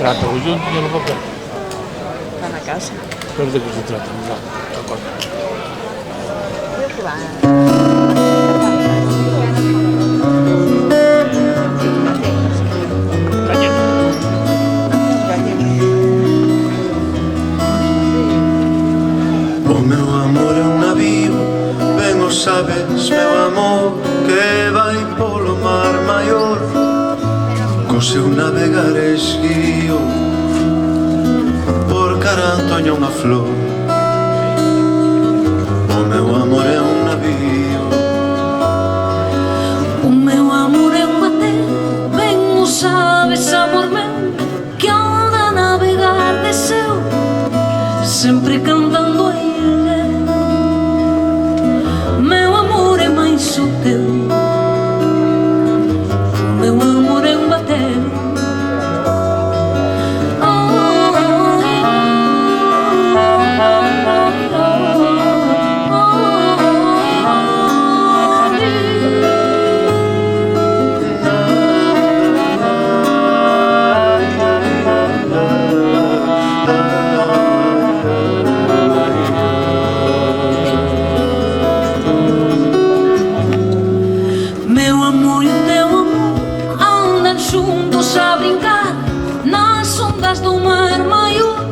trata o xunto no papel. Está na casa. Pero de que se trata, non dá. Creo que va. O meu amor é un navío, ben o sabes, meu amor, que vai polo mar maior, co seu navegar esguío, por cara Antoña unha flor. O meu amor é un navío. O meu amor é un bater, ben o sabes, amor meu, que anda a navegar de seu, sempre cantando a ele. Meu amor é máis o teu. O meu amor é un bater. Meu amor e o teu amor andam juntos a brincar nas ondas do mar maior.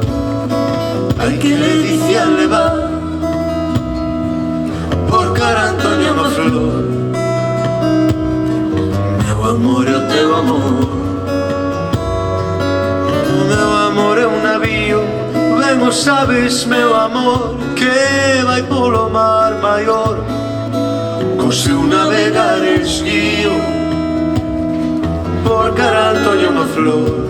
Ai que le dice a levar, por cara Antoña unha flor. Meu amor é o teu amor. O meu amor é un navío, ben o sabes, meu amor, que vai polo mar maior, co seu navegar esguío, por cara Antoña unha flor.